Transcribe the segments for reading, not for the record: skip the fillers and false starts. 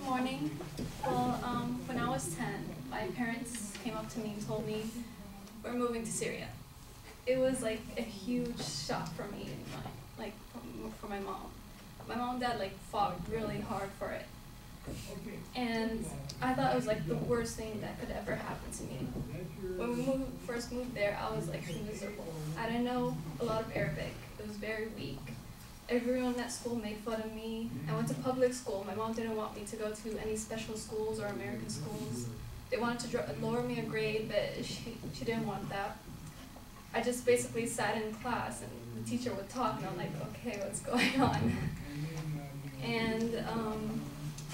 morning. Well, when I was 10, my parents came up to me and told me, we're moving to Syria. It was like a huge shock for me and for my mom. My mom and dad fought really hard for it. And I thought it was the worst thing that could ever happen to me. When we first moved there, I was miserable. I didn't know a lot of Arabic. It was very weak. Everyone at school made fun of me. I went to public school. My mom didn't want me to go to any special schools or American schools. They wanted to lower me a grade, but she didn't want that. I just basically sat in class and the teacher would talk and I'm like, okay, what's going on? And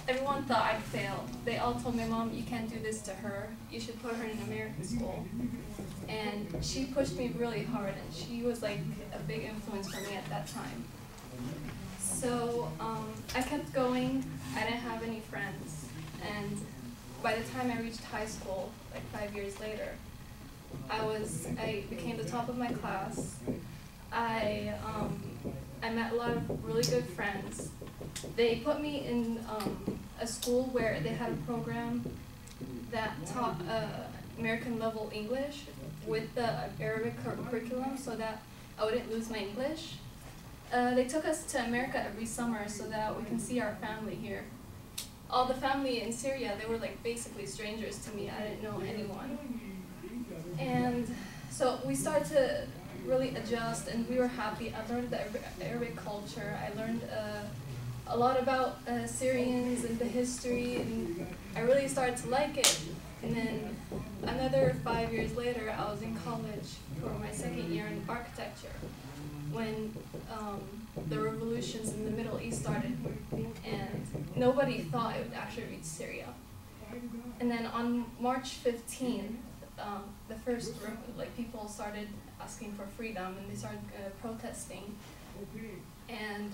everyone thought I'd fail. They all told my mom, you can't do this to her. You should put her in an American school. And she pushed me really hard and she was a big influence for me at that time. So I kept going. I didn't have any friends. And by the time I reached high school, 5 years later, I became the top of my class. I met a lot of really good friends. They put me in a school where they had a program that taught American level English with the Arabic curriculum so that I wouldn't lose my English. They took us to America every summer so that we can see our family here. All the family in Syria, they were basically strangers to me. I didn't know anyone. And so we started to really adjust and we were happy. I learned the Arabic culture. I learned a lot about Syrians and the history, and I really started to like it. And then another 5 years later, I was in college for my second year in architecture when the revolutions in the Middle East started, and nobody thought it would actually reach Syria. And then on March 15th, the first people started asking for freedom and they started protesting. And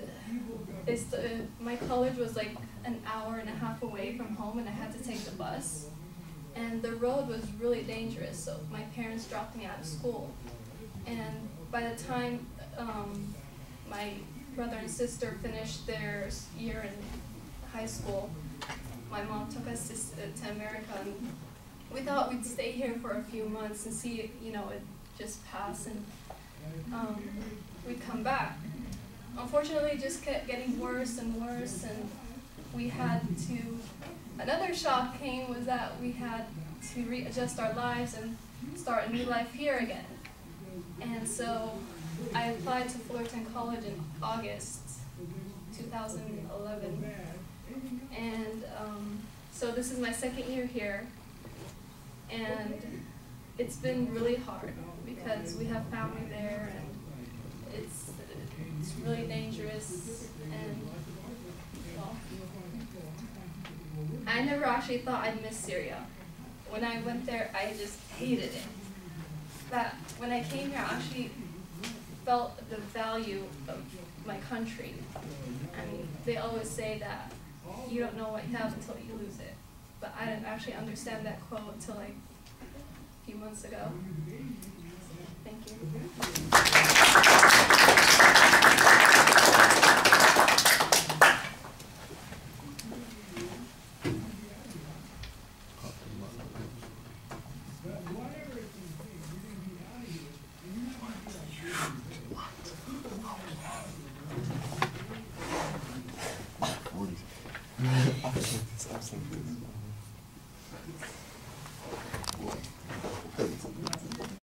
my college was an hour and a half away from home and I had to take the bus. And the road was really dangerous, so my parents dropped me out of school. And by the time my brother and sister finished their year in high school, my mom took us to America, and we thought we'd stay here for a few months and see it just pass, and we'd come back. Unfortunately, it just kept getting worse and worse, and we had to, another shock came was that we had to readjust our lives and start a new life here again. And so I applied to Fullerton College in August 2011. And so this is my second year here. And it's been really hard because we have family there and it's really dangerous. And well, I never actually thought I'd miss Syria. When I went there, I just hated it. But when I came here, I actually felt the value of my country. I mean, they always say that you don't know what you have until you lose it. But I didn't actually understand that quote until a few months ago. Thank you. This.